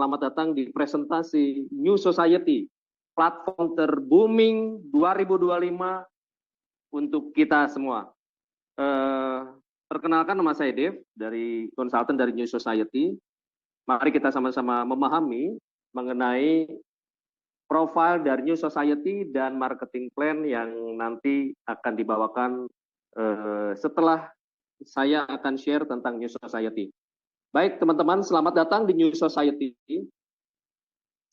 Selamat datang di presentasi New Society, platform terbooming 2025 untuk kita semua. Perkenalkan, nama saya Dev, dari konsultan dari New Society. Mari kita sama-sama memahami mengenai profil dari New Society dan marketing plan yang nanti akan dibawakan setelah saya akan share tentang New Society. Baik teman-teman, selamat datang di New Society.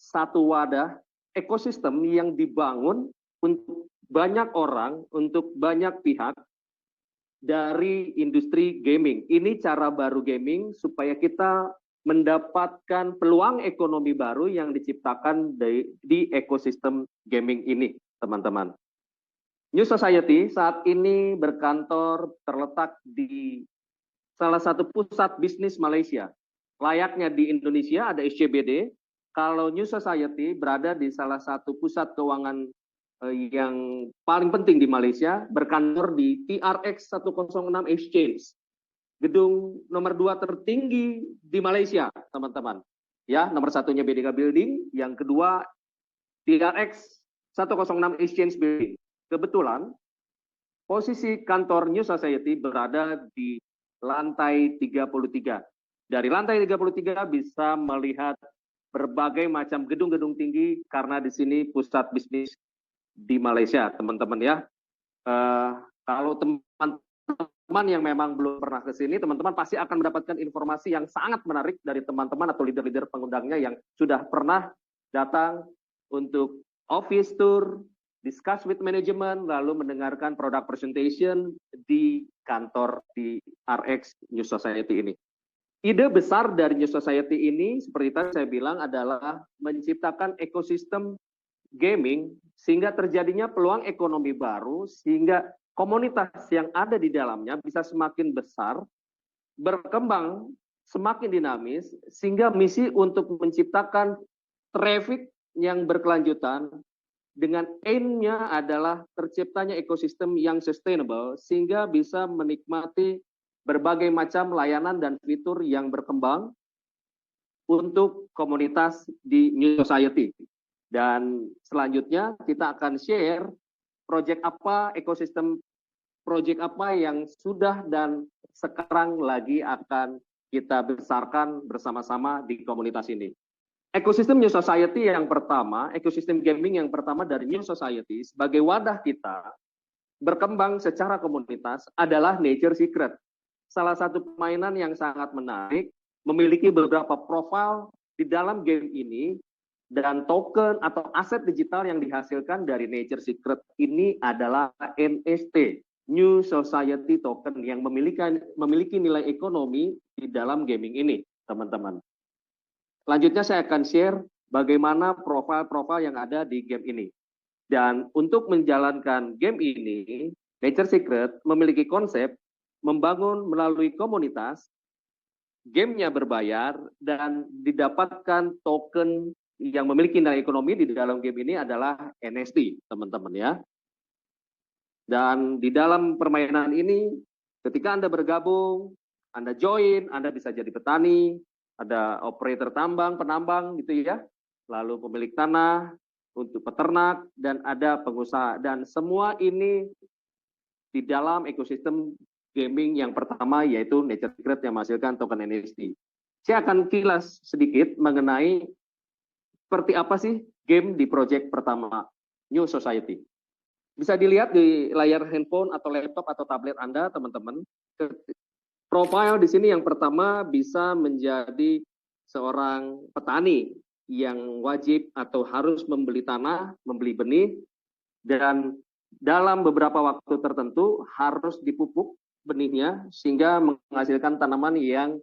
Satu wadah ekosistem yang dibangun untuk banyak orang, untuk banyak pihak dari industri gaming. Ini cara baru gaming supaya kita mendapatkan peluang ekonomi baru yang diciptakan di ekosistem gaming ini, teman-teman. New Society saat ini berkantor terletak di salah satu pusat bisnis Malaysia. Layaknya di Indonesia ada SCBD, kalau New Society berada di salah satu pusat keuangan yang paling penting di Malaysia, berkantor di TRX 106 Exchange, gedung nomor 2 tertinggi di Malaysia, teman-teman. Ya, nomor satunya BDK Building, yang kedua TRX 106 Exchange Building. Kebetulan posisi kantor New Society berada di lantai 33. Dari lantai 33 bisa melihat berbagai macam gedung-gedung tinggi karena di sini pusat bisnis di Malaysia, teman-teman ya. Kalau teman-teman yang memang belum pernah ke sini, teman-teman pasti akan mendapatkan informasi yang sangat menarik dari teman-teman atau leader-leader pengundangnya yang sudah pernah datang untuk office tour, discuss with management, lalu mendengarkan product presentation di kantor di RX New Society ini. Ide besar dari New Society ini, seperti tadi saya bilang, adalah menciptakan ekosistem gaming sehingga terjadinya peluang ekonomi baru, sehingga komunitas yang ada di dalamnya bisa semakin besar, berkembang, semakin dinamis, sehingga misi untuk menciptakan traffic yang berkelanjutan dengan aim-nya adalah terciptanya ekosistem yang sustainable sehingga bisa menikmati berbagai macam layanan dan fitur yang berkembang untuk komunitas di New Society. Dan selanjutnya kita akan share project apa, ekosistem project apa yang sudah dan sekarang lagi akan kita besarkan bersama-sama di komunitas ini. Ekosistem New Society yang pertama, ekosistem gaming yang pertama dari New Society sebagai wadah kita berkembang secara komunitas adalah Nature Secret. Salah satu permainan yang sangat menarik, memiliki beberapa profil di dalam game ini, dan token atau aset digital yang dihasilkan dari Nature Secret ini adalah NFT, New Society Token, yang memiliki nilai ekonomi di dalam gaming ini, teman-teman. Selanjutnya saya akan share bagaimana profil-profil yang ada di game ini. Dan untuk menjalankan game ini, Nature Secret memiliki konsep membangun melalui komunitas, gamenya berbayar, dan didapatkan token yang memiliki nilai ekonomi di dalam game ini adalah NFT, teman-teman ya. Dan di dalam permainan ini, ketika Anda bergabung, Anda join, Anda bisa jadi petani, ada operator tambang, penambang gitu ya, lalu pemilik tanah, untuk peternak, dan ada pengusaha. Dan semua ini di dalam ekosistem gaming yang pertama, yaitu Nature Secret yang menghasilkan token NFT. Saya akan kilas sedikit mengenai seperti apa sih game di project pertama New Society. Bisa dilihat di layar handphone atau laptop atau tablet Anda, teman-teman. Profil di sini yang pertama bisa menjadi seorang petani yang wajib atau harus membeli tanah, membeli benih, dan dalam beberapa waktu tertentu harus dipupuk benihnya sehingga menghasilkan tanaman yang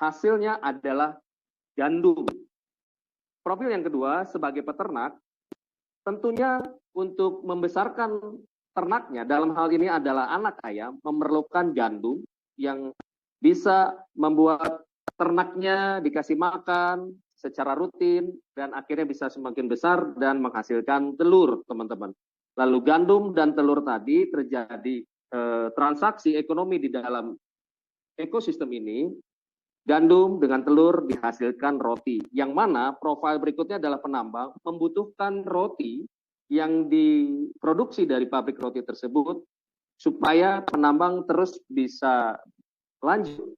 hasilnya adalah gandum. Profil yang kedua sebagai peternak, tentunya untuk membesarkan ternaknya, dalam hal ini adalah anak ayam, memerlukan gandum yang bisa membuat ternaknya dikasih makan secara rutin dan akhirnya bisa semakin besar dan menghasilkan telur, teman-teman. Lalu gandum dan telur tadi terjadi transaksi ekonomi di dalam ekosistem ini gandum dengan telur dihasilkan roti. Yang mana profil berikutnya adalah penambang membutuhkan roti yang diproduksi dari pabrik roti tersebut supaya penambang terus bisa lanjut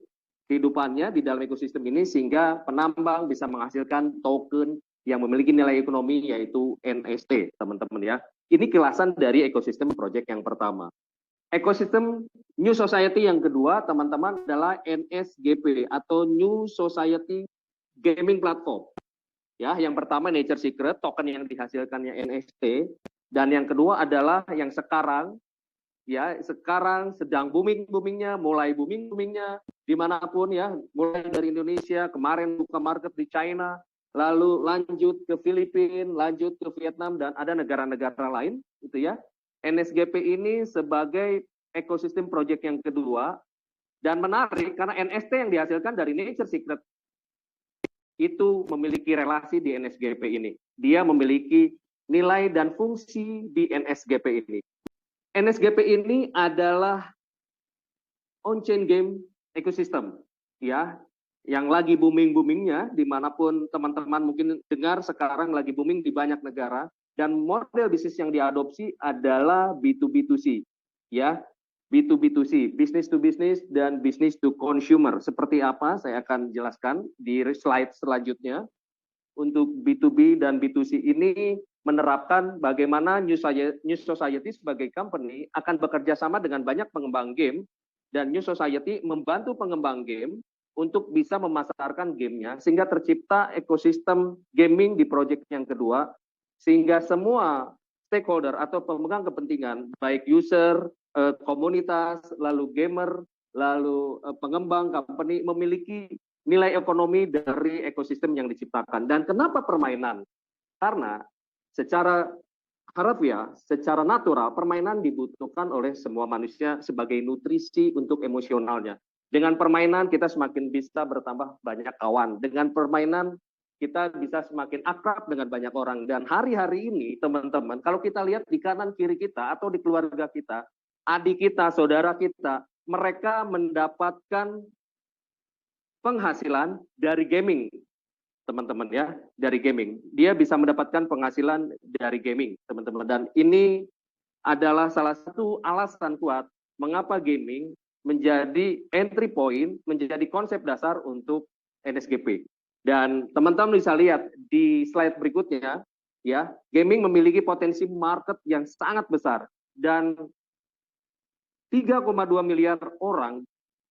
kehidupannya di dalam ekosistem ini sehingga penambang bisa menghasilkan token yang memiliki nilai ekonomi yaitu NST, teman-teman ya. Ini kilasan dari ekosistem project yang pertama. Ekosistem New Society yang kedua, teman-teman, adalah NSGP atau New Society Gaming Platform. Ya, yang pertama Nature Secret, token yang dihasilkannya NST, dan yang kedua adalah yang sekarang sedang boomingnya, mulai boomingnya dimanapun ya, mulai dari Indonesia, kemarin buka market di China, lalu lanjut ke Filipina, lanjut ke Vietnam, dan ada negara-negara lain, gitu ya. NSGP ini sebagai ekosistem project yang kedua, dan menarik karena NST yang dihasilkan dari Nature Secret itu memiliki relasi di NSGP ini. Dia memiliki nilai dan fungsi di NSGP ini. NSGP ini adalah on-chain game ecosystem, ya, yang lagi boomingnya dimanapun teman-teman mungkin dengar sekarang lagi booming di banyak negara, dan model bisnis yang diadopsi adalah B2B2C, ya, B2B2C, business to business dan business to consumer. Seperti apa? Saya akan jelaskan di slide selanjutnya. Untuk B2B dan B2C ini menerapkan bagaimana New Society sebagai company akan bekerja sama dengan banyak pengembang game, dan New Society membantu pengembang game untuk bisa memasarkan gamenya sehingga tercipta ekosistem gaming di project yang kedua, sehingga semua stakeholder atau pemegang kepentingan baik user, komunitas, lalu gamer, lalu pengembang company memiliki nilai ekonomi dari ekosistem yang diciptakan. Dan kenapa permainan? Karena secara harfiah, secara natural, permainan dibutuhkan oleh semua manusia sebagai nutrisi untuk emosionalnya. Dengan permainan kita semakin bisa bertambah banyak kawan. Dengan permainan kita bisa semakin akrab dengan banyak orang. Dan hari-hari ini teman-teman, kalau kita lihat di kanan kiri kita atau di keluarga kita, adik kita, saudara kita, mereka mendapatkan penghasilan dari gaming, teman-teman ya, dari gaming. Dia bisa mendapatkan penghasilan dari gaming, teman-teman. Dan ini adalah salah satu alasan kuat mengapa gaming menjadi entry point, menjadi konsep dasar untuk NSGP. Dan teman-teman bisa lihat di slide berikutnya, ya, gaming memiliki potensi market yang sangat besar, dan 3,2 miliar orang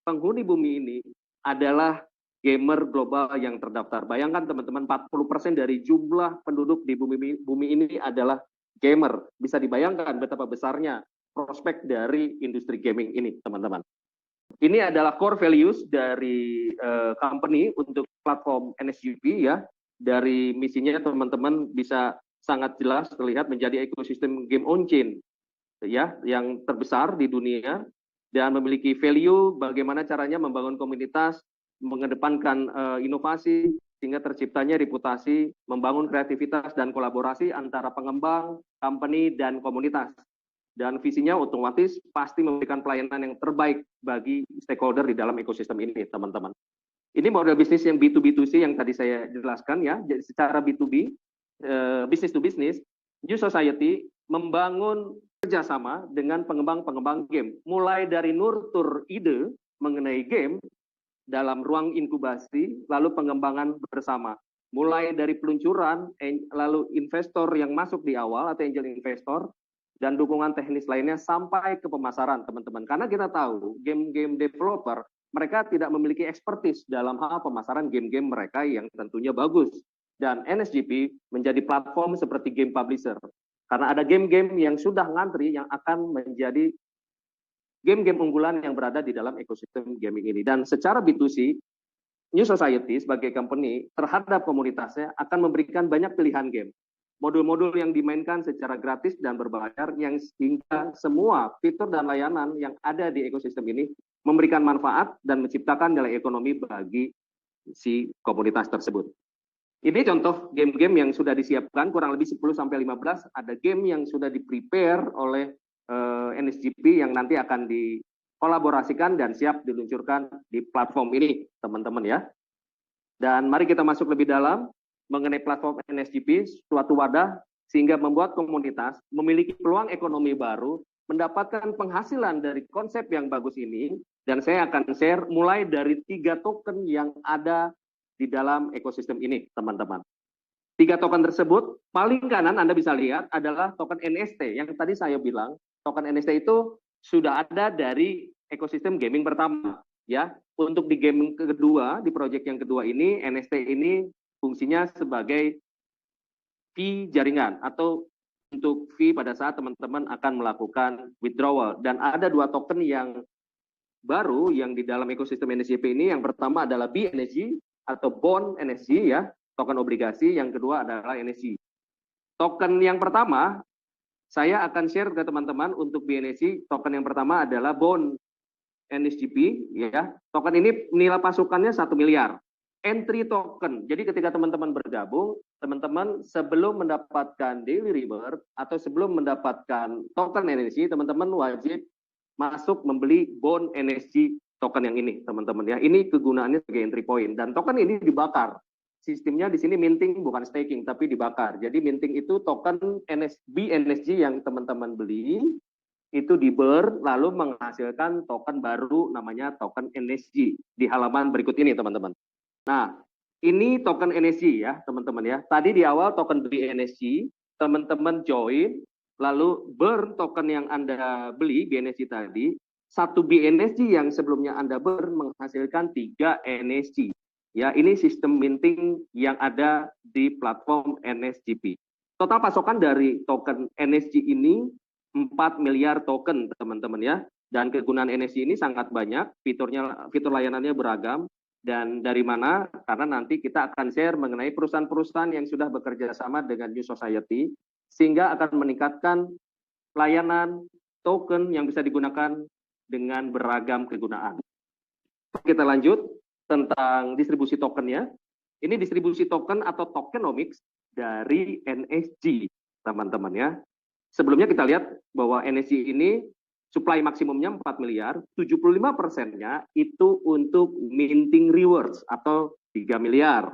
penghuni bumi ini adalah gamer global yang terdaftar. Bayangkan teman-teman, 40% dari jumlah penduduk di bumi ini adalah gamer. Bisa dibayangkan betapa besarnya prospek dari industri gaming ini, teman-teman. Ini adalah core values dari company untuk platform NSGP ya. Dari misinya teman-teman bisa sangat jelas terlihat menjadi ekosistem game on chain ya, yang terbesar di dunia, dan memiliki value bagaimana caranya membangun komunitas, mengedepankan inovasi sehingga terciptanya reputasi, membangun kreativitas dan kolaborasi antara pengembang, company, dan komunitas. Dan visinya otomatis pasti memberikan pelayanan yang terbaik bagi stakeholder di dalam ekosistem ini, teman-teman. Ini model bisnis yang B2B2C yang tadi saya jelaskan ya. Jadi secara B2B, business to business, New Society membangun kerjasama dengan pengembang-pengembang game, mulai dari nurtur ide mengenai game dalam ruang inkubasi, lalu pengembangan bersama, mulai dari peluncuran, lalu investor yang masuk di awal atau angel investor, dan dukungan teknis lainnya sampai ke pemasaran, teman-teman. Karena kita tahu game-game developer mereka tidak memiliki expertise dalam hal pemasaran game-game mereka yang tentunya bagus. Dan NSGP menjadi platform seperti game publisher. Karena ada game-game yang sudah ngantri yang akan menjadi game-game unggulan yang berada di dalam ekosistem gaming ini. Dan secara B2C, New Society sebagai company terhadap komunitasnya akan memberikan banyak pilihan game. Modul-modul yang dimainkan secara gratis dan berbayar yang sehingga semua fitur dan layanan yang ada di ekosistem ini memberikan manfaat dan menciptakan nilai ekonomi bagi si komunitas tersebut. Ini contoh game-game yang sudah disiapkan, kurang lebih 10-15 ada game yang sudah di-prepare oleh NSGP yang nanti akan kolaborasikan dan siap diluncurkan di platform ini, teman-teman ya. Dan mari kita masuk lebih dalam mengenai platform NSGP, suatu wadah sehingga membuat komunitas memiliki peluang ekonomi baru, mendapatkan penghasilan dari konsep yang bagus ini, dan saya akan share mulai dari 3 token yang ada di dalam ekosistem ini, teman-teman. 3 token tersebut, paling kanan Anda bisa lihat adalah token NST, yang tadi saya bilang, token NST itu sudah ada dari ekosistem gaming pertama, ya. Untuk di game kedua, di project yang kedua ini, NST ini fungsinya sebagai fee jaringan atau untuk fee pada saat teman-teman akan melakukan withdrawal. Dan ada 2 token yang baru yang di dalam ekosistem NSGP ini. Yang pertama adalah BNSG atau Bond NSG ya, token obligasi. Yang kedua adalah NSG. Token yang pertama, saya akan share ke teman-teman untuk BNSG. Token yang pertama adalah Bond NSGP ya. Token ini nilai pasukannya 1 miliar. Entry token. Jadi ketika teman-teman bergabung, teman-teman sebelum mendapatkan daily reward atau sebelum mendapatkan token NSG, teman-teman wajib masuk membeli bond NSG token yang ini, teman-teman ya. Ini kegunaannya sebagai entry point dan token ini dibakar. Sistemnya di sini minting bukan staking tapi dibakar. Jadi minting itu token NSG yang teman-teman beli itu di burn lalu menghasilkan token baru namanya token NSG di halaman berikut ini, teman-teman. Nah, ini token NSG ya, teman-teman ya. Tadi di awal token BNSG, teman-teman join, lalu burn token yang Anda beli, BNSG tadi, 1 BNSG yang sebelumnya Anda burn menghasilkan 3 NSG. Ya, ini sistem minting yang ada di platform NSGP. Total pasokan dari token NSG ini 4 miliar token, teman-teman ya. Dan kegunaan NSG ini sangat banyak, fitur layanannya beragam. Dan dari mana? Karena nanti kita akan share mengenai perusahaan-perusahaan yang sudah bekerja sama dengan New Society, sehingga akan meningkatkan layanan token yang bisa digunakan dengan beragam kegunaan. Kita lanjut tentang distribusi tokennya. Ini distribusi token atau tokenomics dari NSG, teman-teman ya. Sebelumnya kita lihat bahwa NSG ini supply maksimumnya 4 miliar, 75%-nya itu untuk minting rewards atau 3 miliar.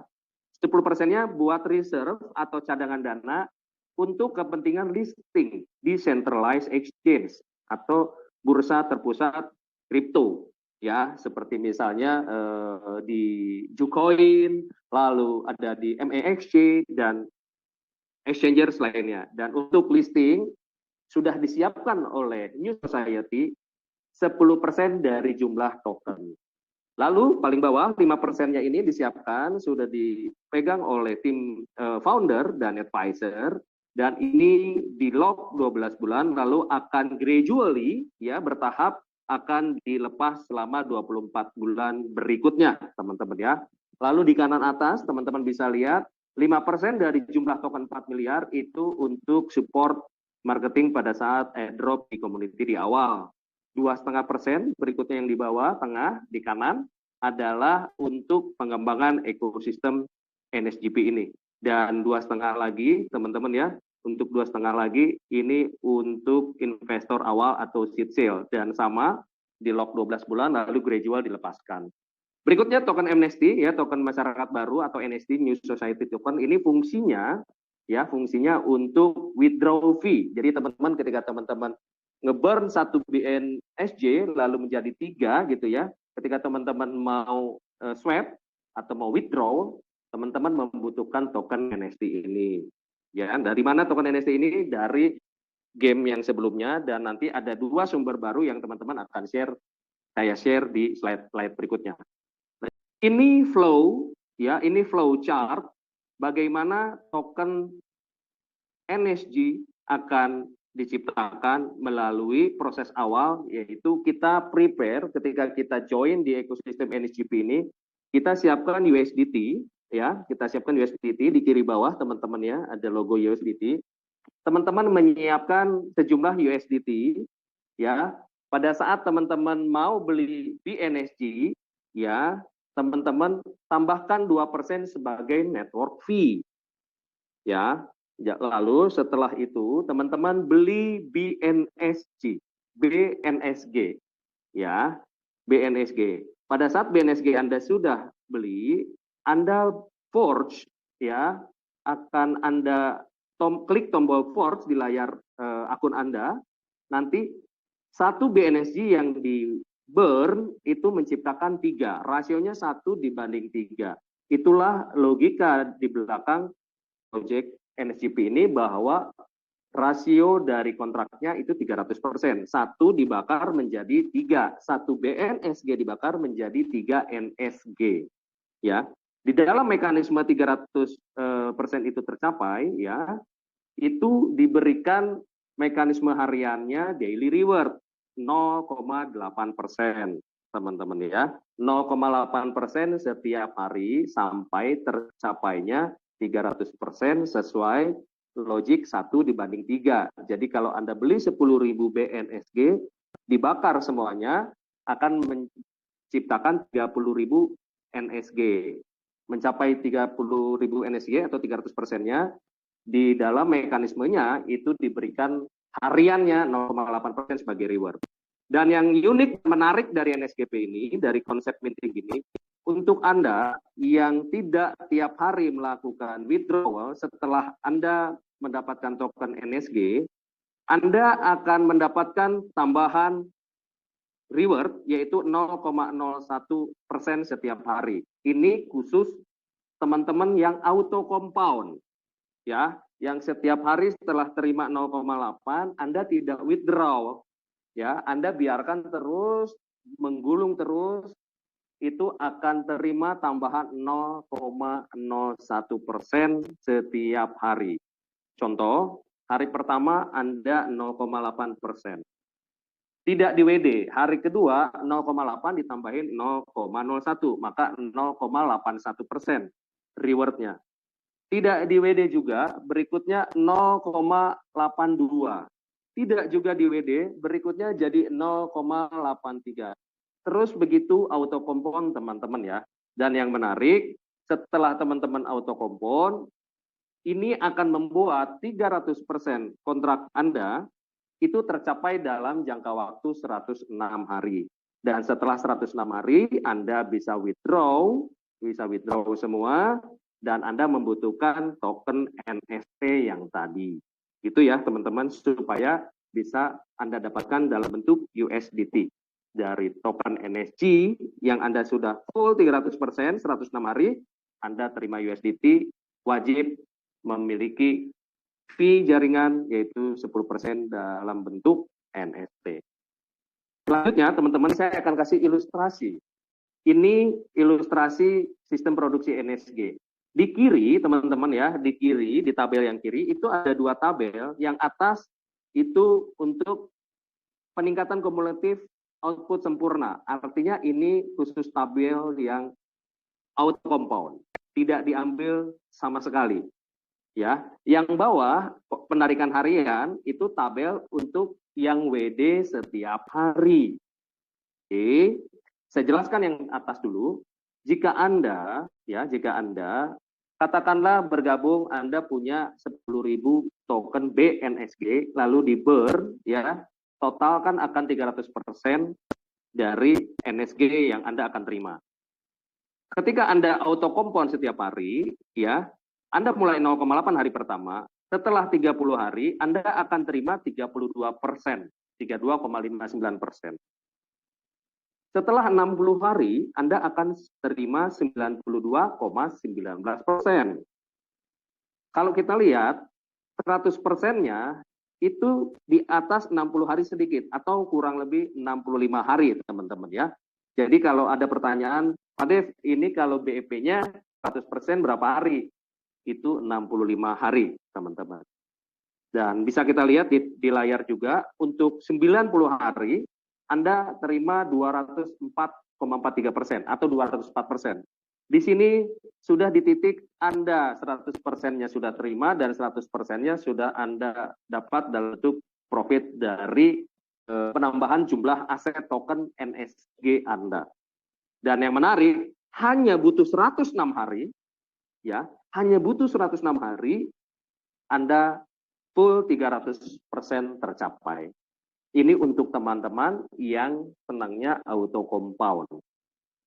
10%-nya buat reserve atau cadangan dana untuk kepentingan listing di centralized exchange atau bursa terpusat kripto. Ya, seperti misalnya di Jucoin, lalu ada di MAXC dan exchangers lainnya. Dan untuk listing sudah disiapkan oleh New Society 10% dari jumlah token. Lalu paling bawah 5%-nya ini disiapkan, sudah dipegang oleh tim founder dan advisor, dan ini di lock 12 bulan, lalu akan gradually ya bertahap akan dilepas selama 24 bulan berikutnya, teman-teman ya. Lalu di kanan atas, teman-teman bisa lihat 5% dari jumlah token 4 miliar itu untuk support marketing pada saat airdrop di community di awal. 2,5% berikutnya yang di bawah tengah di kanan adalah untuk pengembangan ekosistem NSGP ini. Dan 2,5 lagi teman-teman ya, untuk 2,5 lagi ini untuk investor awal atau seed sale dan sama di lock 12 bulan lalu gradual dilepaskan. Berikutnya token amnesty ya, token masyarakat baru atau NST New Society Token. Ini fungsinya ya, fungsinya untuk withdraw fee. Jadi teman-teman ketika teman-teman ngeburn 1 BNSJ lalu menjadi 3 gitu ya, ketika teman-teman mau swap atau mau withdraw, teman-teman membutuhkan token NST ini. Ya, dari mana token NST ini? Dari game yang sebelumnya, dan nanti ada 2 sumber baru yang teman-teman akan saya share di slide berikutnya. Nah, ini flow ya, ini flow chart bagaimana token NSG akan diciptakan melalui proses awal, yaitu kita prepare ketika kita join di ekosistem NSGP ini, kita siapkan USDT, ya, kita siapkan USDT di kiri bawah teman-teman ya, ada logo USDT. Teman-teman menyiapkan sejumlah USDT, ya, pada saat teman-teman mau beli di NSG, ya, teman-teman tambahkan 2% sebagai network fee. Ya, lalu setelah itu teman-teman beli BNSG. ya, BNSG. Pada saat BNSG Anda sudah beli, Anda forge, ya, akan Anda klik tombol forge di layar akun Anda, nanti satu BNSG yang di burn itu menciptakan 3, rasionya 1:3. Itulah logika di belakang project NSGP ini, bahwa rasio dari kontraknya itu 300%. 1 dibakar menjadi 3, 1 BNSG dibakar menjadi 3 NSG. Ya, di dalam mekanisme 300% itu tercapai, ya, itu diberikan mekanisme hariannya daily reward 0,8%, teman-teman ya. 0,8% setiap hari sampai tercapainya 300% sesuai logik 1:3. Jadi kalau Anda beli 10.000 BNSG, dibakar semuanya akan menciptakan 30.000 NSG. Mencapai 30.000 NSG atau 300%-nya, di dalam mekanismenya itu diberikan hariannya 0,8% sebagai reward. Dan yang unik, menarik dari NSGP ini, dari konsep minting ini, untuk Anda yang tidak tiap hari melakukan withdrawal setelah Anda mendapatkan token NSG, Anda akan mendapatkan tambahan reward yaitu 0,01% setiap hari. Ini khusus teman-teman yang auto compound, ya, yang setiap hari setelah terima 0,8 Anda tidak withdraw, ya, Anda biarkan terus menggulung terus, itu akan terima tambahan 0,01% setiap hari. Contoh, hari pertama Anda 0,8%. Tidak di WD, hari kedua 0,8 ditambahin 0,01, maka 0,81% rewardnya. Tidak di WD juga, berikutnya 0,82. Tidak juga di WD, berikutnya jadi 0,83. Terus begitu auto compound, teman-teman ya. Dan yang menarik, setelah teman-teman auto compound, ini akan membuat 300% kontrak Anda itu tercapai dalam jangka waktu 106 hari. Dan setelah 106 hari, Anda bisa withdraw semua, dan Anda membutuhkan token NFT yang tadi. Gitu ya teman-teman, supaya bisa Anda dapatkan dalam bentuk USDT. Dari token NSG yang Anda sudah full 300%, 106 hari, Anda terima USDT, wajib memiliki fee jaringan yaitu 10% dalam bentuk NFT. Selanjutnya teman-teman, saya akan kasih ilustrasi. Ini ilustrasi sistem produksi NSG. Di kiri teman-teman ya, di kiri, di tabel yang kiri itu ada 2 tabel. Yang atas itu untuk peningkatan kumulatif output sempurna. Artinya ini khusus tabel yang auto compound, tidak diambil sama sekali. Ya, yang bawah penarikan harian itu tabel untuk yang WD setiap hari. Oke, saya jelaskan yang atas dulu. Jika Anda katakanlah bergabung, Anda punya 10.000 token BNSG lalu di burn, ya, total kan akan 300% dari NSG yang Anda akan terima. Ketika Anda auto compound setiap hari, ya, Anda mulai 0,8 hari pertama, setelah 30 hari Anda akan terima 32%, 32,59%. Setelah 60 hari Anda akan terima 92,19%. Kalau kita lihat 100%-nya itu di atas 60 hari sedikit atau kurang lebih 65 hari teman-teman ya. Jadi kalau ada pertanyaan, Pak Dev, ini kalau BEP-nya 100% berapa hari? Itu 65 hari teman-teman. Dan bisa kita lihat di layar juga, untuk 90 hari Anda terima 204,43% atau 204%. Di sini sudah di titik Anda 100%-nya sudah terima dan 100%-nya sudah Anda dapat dalam bentuk profit dari penambahan jumlah aset token NSG Anda. Dan yang menarik, hanya butuh 106 hari, ya, hanya butuh 106 hari Anda full 300% tercapai. Ini untuk teman-teman yang senangnya auto compound.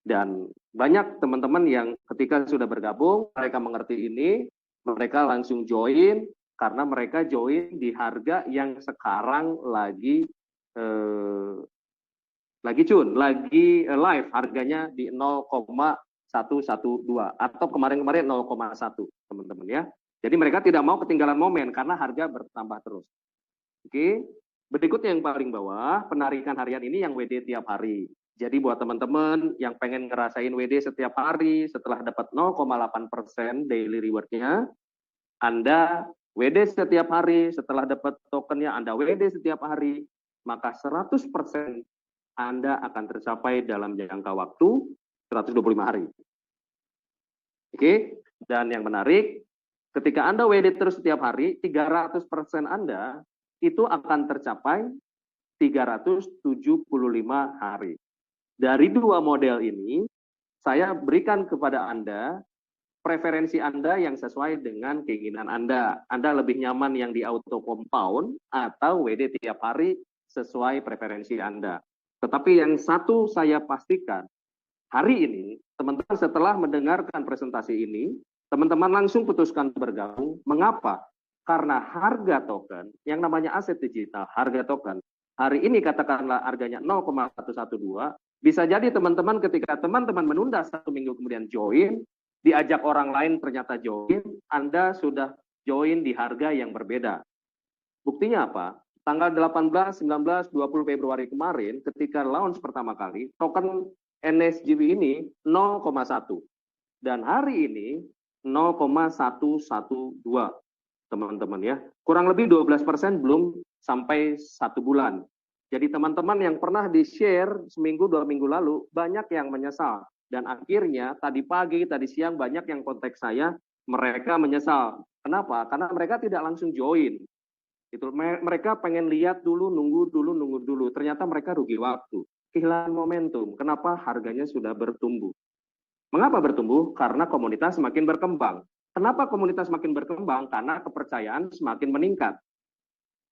Dan banyak teman-teman yang ketika sudah bergabung, mereka mengerti ini, mereka langsung join, karena mereka join di harga yang sekarang lagi live, harganya di 0,112 atau kemarin-kemarin 0,1 teman-teman ya. Jadi mereka tidak mau ketinggalan momen karena harga bertambah terus. Oke, berikutnya yang paling bawah, penarikan harian ini yang WD tiap hari. Jadi buat teman-teman yang pengen ngerasain WD setiap hari setelah dapat 0,8% daily rewardnya, Anda WD setiap hari, setelah dapat tokennya Anda WD setiap hari, maka 100% Anda akan tercapai dalam jangka waktu 125 hari. Oke, dan yang menarik, ketika Anda WD terus setiap hari, 300% Anda itu akan tercapai 375 hari. Dari dua model ini, saya berikan kepada Anda preferensi Anda yang sesuai dengan keinginan Anda. Anda lebih nyaman yang di auto compound atau WD tiap hari sesuai preferensi Anda. Tetapi yang satu saya pastikan, hari ini, teman-teman setelah mendengarkan presentasi ini, teman-teman langsung putuskan bergabung. Mengapa? Karena harga token, yang namanya aset digital, harga token, hari ini katakanlah harganya 0,112, bisa jadi teman-teman ketika teman-teman menunda 1 minggu kemudian join, diajak orang lain ternyata join, Anda sudah join di harga yang berbeda. Buktinya apa? Tanggal 18, 19, 20 Februari kemarin, ketika launch pertama kali, token NSGB ini 0,1. Dan hari ini 0,112, teman-teman ya. Kurang lebih 12% belum sampai 1 bulan. Jadi teman-teman yang pernah di-share seminggu, 2 minggu lalu, banyak yang menyesal. Dan akhirnya tadi pagi, tadi siang banyak yang kontak saya, mereka menyesal. Kenapa? Karena mereka tidak langsung join. Itu mereka pengen lihat dulu, nunggu dulu. Ternyata mereka rugi waktu, kehilangan momentum. Kenapa? Harganya sudah bertumbuh. Mengapa bertumbuh? Karena komunitas semakin berkembang. Kenapa komunitas semakin berkembang? Karena kepercayaan semakin meningkat.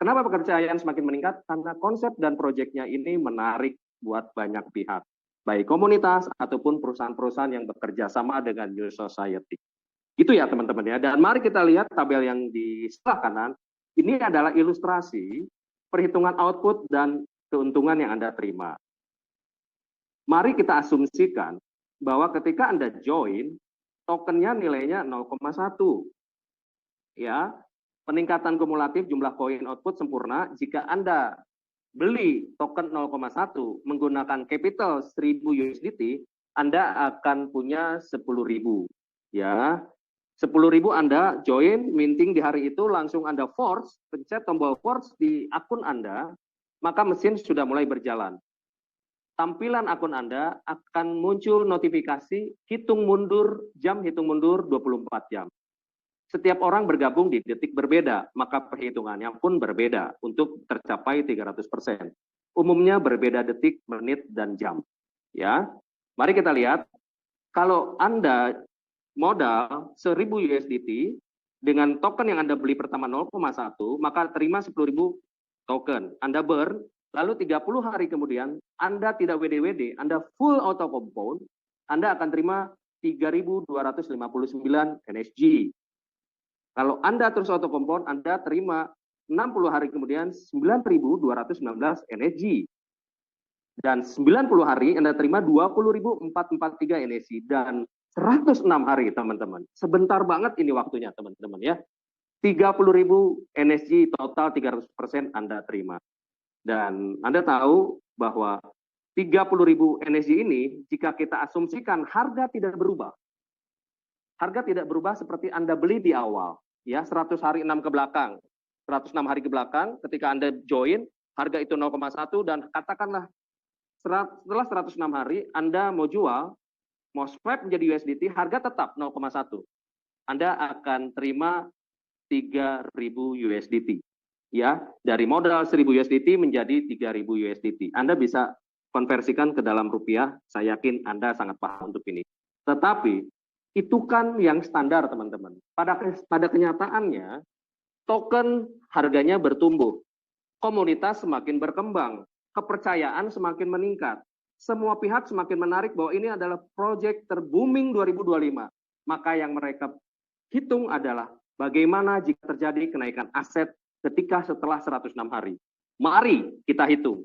Kenapa kepercayaan semakin meningkat? Karena konsep dan proyeknya ini menarik buat banyak pihak, baik komunitas ataupun perusahaan-perusahaan yang bekerja sama dengan New Society. Itu ya teman-teman ya. Dan mari kita lihat tabel yang di sebelah kanan. Ini adalah ilustrasi perhitungan output dan keuntungan yang Anda terima. Mari kita asumsikan bahwa ketika Anda join, tokennya nilainya 0,1. Ya, peningkatan kumulatif jumlah koin output sempurna jika Anda beli token 0,1 menggunakan capital 1000 USDT, Anda akan punya 10.000. Ya, 10.000 Anda join, minting di hari itu, langsung Anda force, pencet tombol force di akun Anda, maka mesin sudah mulai berjalan. Tampilan akun Anda akan muncul notifikasi hitung mundur, jam hitung mundur 24 jam. Setiap orang bergabung di detik berbeda, maka perhitungannya pun berbeda untuk tercapai 300%. Umumnya berbeda detik, menit, dan jam. Ya, mari kita lihat, kalau Anda modal 1000 USDT dengan token yang Anda beli pertama 0,1, maka terima 10.000 token. Anda burn, lalu 30 hari kemudian Anda tidak WD-WD, Anda full auto compound, Anda akan terima 3.259 NSG. Kalau Anda terus auto compound, Anda terima 60 hari kemudian 9.219 NSG. Dan 90 hari Anda terima 20.443 NSG. Dan 106 hari teman-teman. Sebentar banget ini waktunya teman-teman ya. 30.000 NSG total 300% Anda terima. Dan Anda tahu bahwa 30.000 NSG ini jika kita asumsikan harga tidak berubah. Harga tidak berubah seperti Anda beli di awal. Ya, 100 hari 6 ke belakang. 106 hari ke belakang ketika Anda join, harga itu 0,1 dan katakanlah setelah 106 hari Anda mau jual, mau swap menjadi USDT, harga tetap 0,1. Anda akan terima 3.000 USDT. Ya, dari modal 1.000 USDT menjadi 3.000 USDT. Anda bisa konversikan ke dalam rupiah, saya yakin Anda sangat paham untuk ini. Tetapi, itu kan yang standar teman-teman. Pada kenyataannya, token harganya bertumbuh. komunitas semakin berkembang, kepercayaan semakin meningkat. Semua pihak semakin menarik bahwa ini adalah proyek terbooming 2025. Maka yang mereka hitung adalah bagaimana jika terjadi kenaikan aset ketika setelah 106 hari. Mari kita hitung.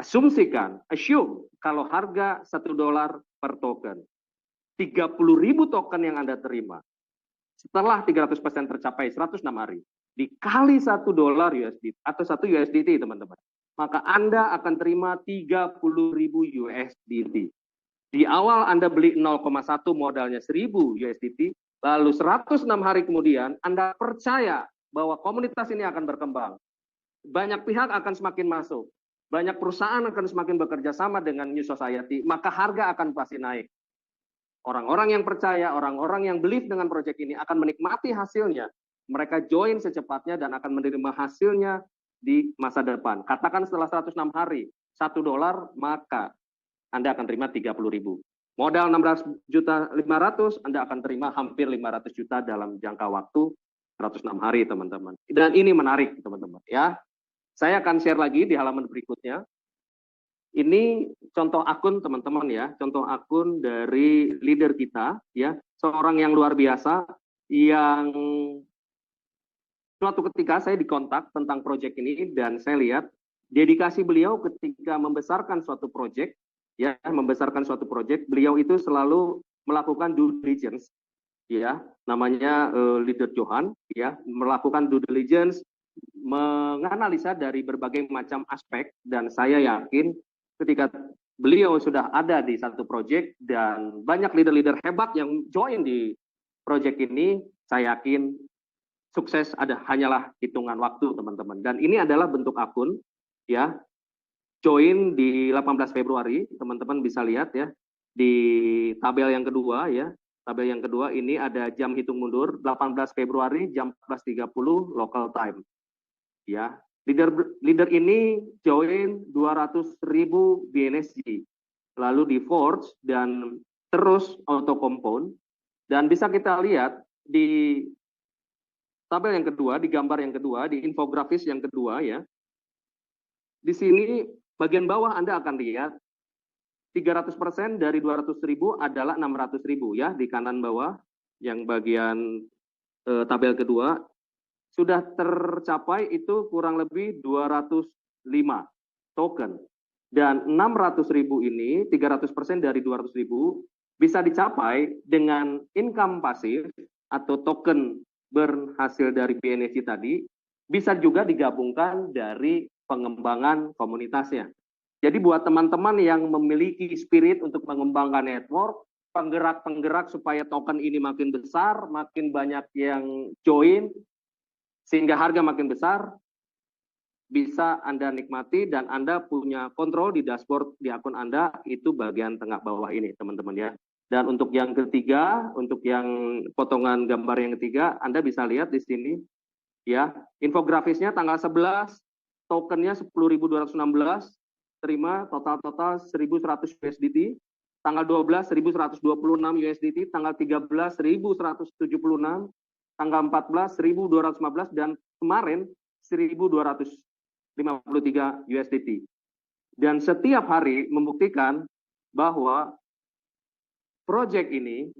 Assume kalau harga $1 per token, 30.000 token yang Anda terima. Setelah 300% tercapai 106 hari, dikali $1 USDT atau 1 USDT teman-teman, maka Anda akan terima 30.000 USDT. Di awal Anda beli 0,1 modalnya 1.000 USDT, lalu 106 hari kemudian Anda percaya bahwa komunitas ini akan berkembang. Banyak pihak akan semakin masuk, banyak perusahaan akan semakin bekerja sama dengan New Society, maka harga akan pasti naik. Orang-orang yang percaya, orang-orang yang believe dengan proyek ini akan menikmati hasilnya. Mereka join secepatnya dan akan menerima hasilnya di masa depan. Katakan setelah 106 hari, $1, maka Anda akan terima 30.000. Modal 16.500.000, Anda akan terima hampir 500 juta dalam jangka waktu 106 hari, teman-teman. Dan ini menarik, teman-teman. Ya, saya akan share lagi di halaman berikutnya. Ini contoh akun teman-teman ya, contoh akun dari leader kita ya, seorang yang luar biasa yang suatu ketika saya dikontak tentang proyek ini dan saya lihat dedikasi beliau ketika membesarkan suatu proyek ya, beliau itu selalu melakukan due diligence ya, namanya leader Johan ya, melakukan due diligence, menganalisa dari berbagai macam aspek, dan saya yakin ketika beliau sudah ada di satu proyek dan banyak leader-leader hebat yang join di proyek ini, saya yakin sukses hanyalah hitungan waktu, teman-teman. Dan ini adalah bentuk akun ya, join di 18 Februari, teman-teman bisa lihat ya di tabel yang kedua ya. Tabel yang kedua ini ada jam hitung mundur 18 Februari jam 14.30 local time. Ya, leader ini join 200.000 BNSG, lalu di Forge dan terus auto compound, dan bisa kita lihat di tabel yang kedua, di gambar yang kedua, di infografis yang kedua ya. Di sini bagian bawah Anda akan lihat 300% dari 200.000 adalah 600.000 ya, di kanan bawah yang bagian tabel kedua. Sudah tercapai itu kurang lebih 205 token. Dan 600.000 ini, 300% dari 200.000, bisa dicapai dengan income pasif atau token berhasil dari BNSG tadi, bisa juga digabungkan dari pengembangan komunitasnya. Jadi buat teman-teman yang memiliki spirit untuk mengembangkan network, penggerak-penggerak supaya token ini makin besar, makin banyak yang join, sehingga harga makin besar, bisa Anda nikmati dan Anda punya kontrol di dashboard di akun Anda, itu bagian tengah bawah ini, teman-teman ya. Dan untuk yang ketiga, untuk yang potongan gambar yang ketiga, Anda bisa lihat di sini ya, infografisnya tanggal 11, tokennya 10.216, terima total 1.100 USDT, tanggal 12 1.126 USDT, tanggal 13 1.176, tanggal 14 1.215, dan kemarin 1.253 USDT. Dan setiap hari membuktikan bahwa proyek ini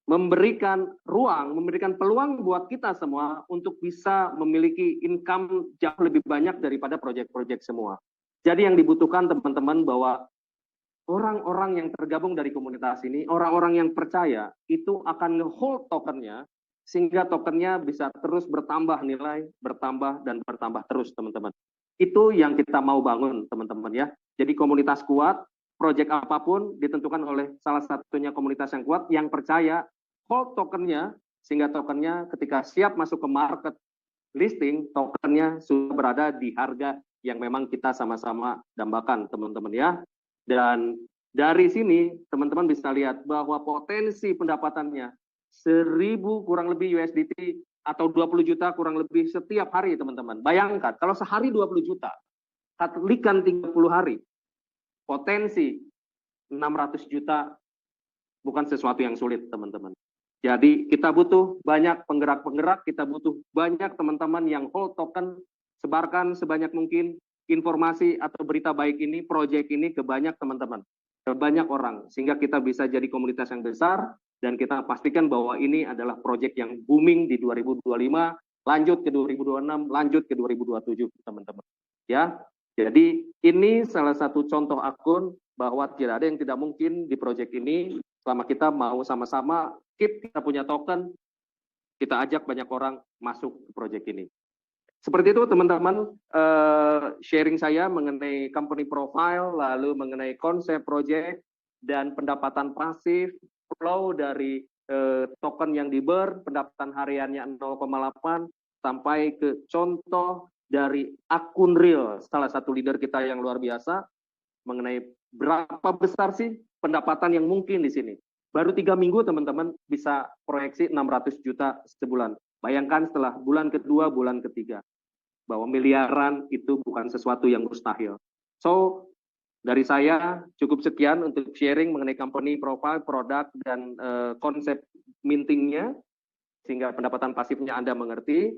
memberikan ruang, memberikan peluang buat kita semua untuk bisa memiliki income jauh lebih banyak daripada proyek-proyek semua. Jadi yang dibutuhkan teman-teman bahwa orang-orang yang tergabung dari komunitas ini, orang-orang yang percaya, itu akan nge-hold tokennya, sehingga tokennya bisa terus bertambah nilai, bertambah dan bertambah terus, teman-teman. Itu yang kita mau bangun, teman-teman ya. Jadi komunitas kuat, proyek apapun ditentukan oleh salah satunya komunitas yang kuat, yang percaya, hold tokennya, sehingga tokennya ketika siap masuk ke market listing, tokennya sudah berada di harga yang memang kita sama-sama dambakan, teman-teman ya. Dan dari sini teman-teman bisa lihat bahwa potensi pendapatannya 1.000 kurang lebih USDT atau 20 juta kurang lebih setiap hari, teman-teman. Bayangkan kalau sehari 20 juta, kalikan 30 hari, potensi 600 juta bukan sesuatu yang sulit, teman-teman. Jadi kita butuh banyak penggerak-penggerak, kita butuh banyak teman-teman yang hold token, sebarkan sebanyak mungkin informasi atau berita baik ini, proyek ini ke banyak teman-teman, ke banyak orang, sehingga kita bisa jadi komunitas yang besar, dan kita pastikan bahwa ini adalah proyek yang booming di 2025, lanjut ke 2026, lanjut ke 2027, teman-teman. Ya, jadi ini salah satu contoh akun bahwa tidak ada yang tidak mungkin di proyek ini, selama kita mau sama-sama keep kita punya token, kita ajak banyak orang masuk ke proyek ini. Seperti itu teman-teman, sharing saya mengenai company profile, lalu mengenai konsep proyek, dan pendapatan pasif, flow dari token yang di burn, pendapatan hariannya 0,8, sampai ke contoh dari akun real, salah satu leader kita yang luar biasa, mengenai berapa besar sih pendapatan yang mungkin di sini. Baru 3 minggu teman-teman bisa proyeksi 600 juta sebulan. Bayangkan setelah bulan kedua, bulan ketiga, bahwa miliaran itu bukan sesuatu yang mustahil. So, dari saya cukup sekian untuk sharing mengenai company profile, produk, dan konsep mintingnya, sehingga pendapatan pasifnya Anda mengerti.